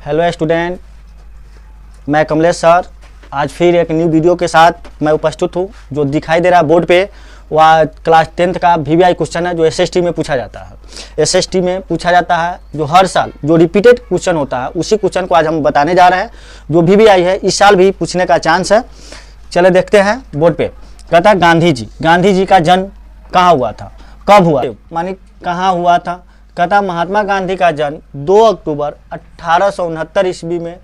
Hello student, मैं Kamlesh sir आज फिर एक न्यू वीडियो के साथ मैं उपस्थित हूँ। जो दिखाई दे रहा है बोर्ड पे वह क्लास 10th का वीवीआई क्वेश्चन है जो एसएसटी में पूछा जाता है। एसएसटी में पूछा जाता है जो हर साल जो रिपीटेड क्वेश्चन होता है उसी क्वेश्चन को आज हम बताने जा रहे हैं। जो वीवीआई है इस साल भी पूछने का चांस है। चले देखते हैं बोर्ड पे। कहता है गांधी जी का जन्म कहाँ हुआ था, कब हुआ, मानी कहाँ हुआ था। कहता महात्मा गांधी का जन्म 2 अक्टूबर 1869 ईस्वी में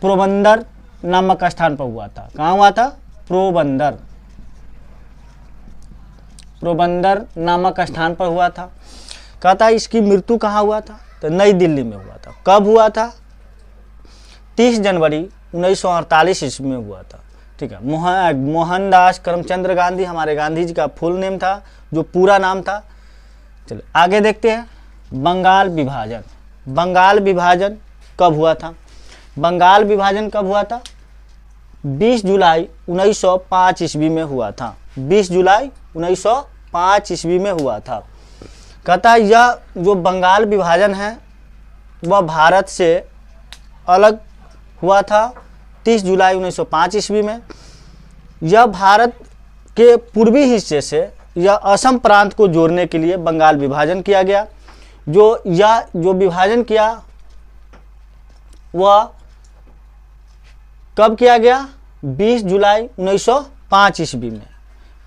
पोरबंदर नामक स्थान पर हुआ था। कहाँ हुआ था? पोरबंदर नामक स्थान पर हुआ था। कहता इसकी मृत्यु कहाँ हुआ था? तो नई दिल्ली में हुआ था। कब हुआ था? 30 जनवरी 1948 ईस्वी में हुआ था। ठीक है। मोहनदास करमचंद गांधी हमारे गांधी जी का फुल नेम था, जो पूरा नाम था। चलो आगे देखते हैं। बंगाल विभाजन कब हुआ था? बंगाल विभाजन कब हुआ था? 20 जुलाई 1905 ईस्वी में हुआ था। 20 जुलाई 1905 ईस्वी में हुआ था। कहता यह जो बंगाल विभाजन है वह भारत से अलग हुआ था 30 जुलाई 1905 ईस्वी में। यह भारत के पूर्वी हिस्से से यह असम प्रांत को जोड़ने के लिए बंगाल विभाजन किया गया। जो विभाजन किया वह कब किया गया? 20 जुलाई 1905 ईस्वी में।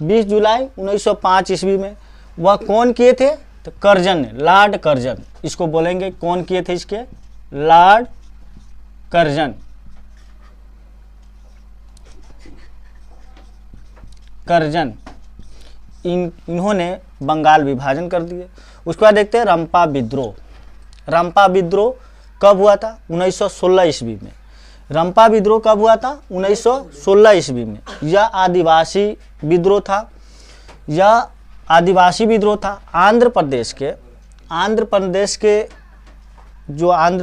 20 जुलाई 1905 ईस्वी में। वह कौन किए थे? तो कर्जन ने, लॉर्ड कर्जन इसको बोलेंगे। कौन किए थे इसके? लॉर्ड कर्जन इन्होंने बंगाल विभाजन कर दिए। उसके बाद देखते हैं रंपा विद्रोह कब हुआ था? 1916 ईस्वी में। रंपा विद्रोह कब हुआ था? 1916 ईस्वी में। यह आदिवासी विद्रोह था। आंध्र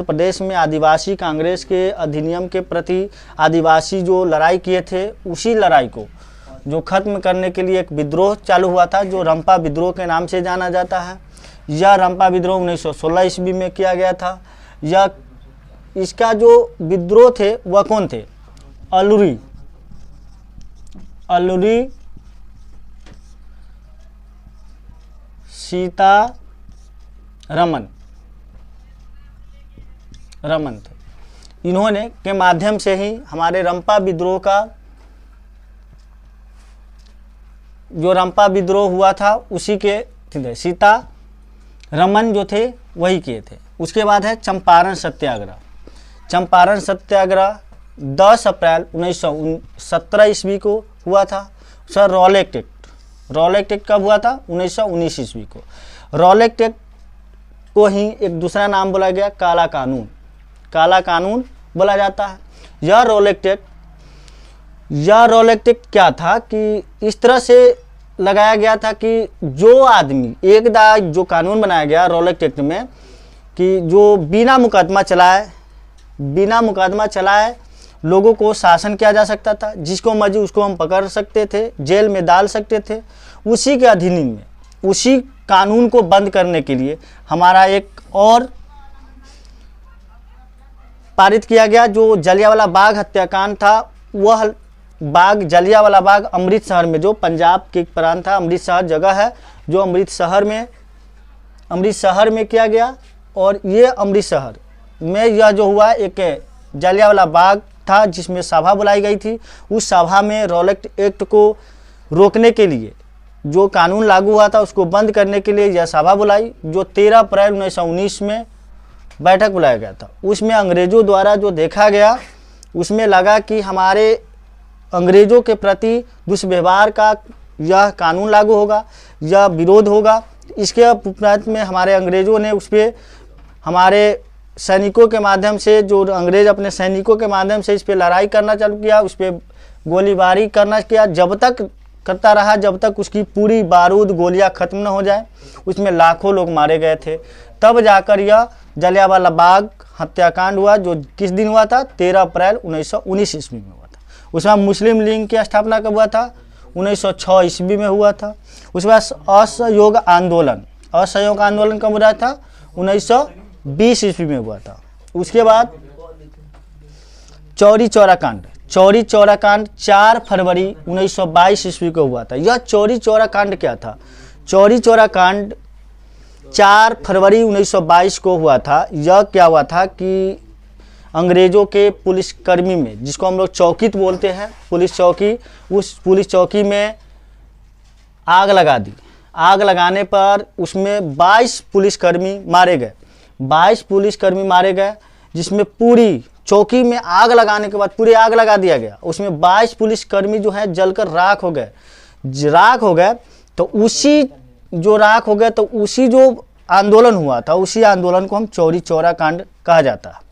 प्रदेश में आदिवासी कांग्रेस के अधिनियम के प्रति आदिवासी जो लड़ाई किए थे उसी लड़ाई को जो खत्म करने के लिए एक विद्रोह चालू हुआ था जो रंपा विद्रोह के नाम से जाना जाता है। यह रंपा विद्रोह 1916 ईस्वी में किया गया था। इसका जो विद्रोह थे वह कौन थे? अलूरी सीतारमन थे। इन्होंने के माध्यम से ही हमारे रंपा विद्रोह का जो रंपा विद्रोह हुआ था उसी के सीतारमन जो थे वही किए थे। उसके बाद है चंपारण सत्याग्रह 10 अप्रैल 1917 ईस्वी को हुआ था। सर रॉलेट एक्ट कब हुआ था? 1919 ईस्वी को। रॉलेट एक्ट को ही एक दूसरा नाम बोला गया काला कानून बोला जाता है। यह रॉलेट एक्ट क्या था कि इस तरह से लगाया गया था कि जो आदमी जो कानून बनाया गया रॉलेट एक्ट में कि जो बिना मुकदमा चलाए लोगों को शासन किया जा सकता था। जिसको मर्जी उसको हम पकड़ सकते थे, जेल में डाल सकते थे। उसी के अधिनियम में उसी कानून को बंद करने के लिए हमारा एक और पारित किया गया जो जलियांवाला बाग हत्याकांड था। वह बाग जलियांवाला बाग अमृतसर में, जो पंजाब के प्रांत था, अमृतसर जगह है जो अमृतसर में किया गया। और ये अमृतसर में यह जो हुआ एक जलियांवाला बाग था जिसमें सभा बुलाई गई थी। उस सभा में रॉलेट एक्ट को रोकने के लिए जो कानून लागू हुआ था उसको बंद करने के लिए यह सभा बुलाई जो 13 अप्रैल 1919 में बैठक बुलाया गया था। उसमें अंग्रेज़ों द्वारा जो देखा गया उसमें लगा कि हमारे अंग्रेज़ों के प्रति दुष्व्यवहार का यह कानून लागू होगा, यह विरोध होगा। इसके उपरांत में हमारे अंग्रेज़ों ने उस पर हमारे सैनिकों के माध्यम से जो अंग्रेज़ अपने सैनिकों के माध्यम से इस पर लड़ाई करना चालू किया, उस पर गोलीबारी करना किया। जब तक करता रहा जब तक उसकी पूरी बारूद गोलियां ख़त्म न हो जाए। उसमें लाखों लोग मारे गए थे। तब जाकर यह जलियांवाला बाग हत्याकांड हुआ जो किस दिन हुआ था? 13 अप्रैल 1919 ईस्वी में हुआ था। उसमें मुस्लिम लीग की स्थापना कब हुआ था? 1906 ईस्वी में हुआ था। उसके बाद असहयोग आंदोलन कब हुआ था? 1920 ईस्वी में हुआ था। उसके बाद चौरी चौरा कांड। चौरी चौरा कांड 4 फरवरी 1922 ईस्वी को हुआ था। यह चौरी चौरा कांड क्या था? चौरी चौरा कांड 4 फरवरी 1922 को हुआ था। यह क्या हुआ था कि अंग्रेज़ों के पुलिसकर्मी में, जिसको हम लोग चौकी बोलते हैं, पुलिस चौकी, उस पुलिस चौकी में आग लगा दी। आग लगाने पर उसमें 22 पुलिसकर्मी मारे गए। 22 पुलिसकर्मी मारे गए, जिसमें पूरी चौकी में आग लगाने के बाद पूरी आग लगा दिया गया। उसमें 22 पुलिसकर्मी जो है जलकर राख हो गए। राख हो गए तो उसी जो राख हो गए तो उसी जो आंदोलन हुआ था, उसी आंदोलन को हम चौरी चौरा कांड कहा जाता है।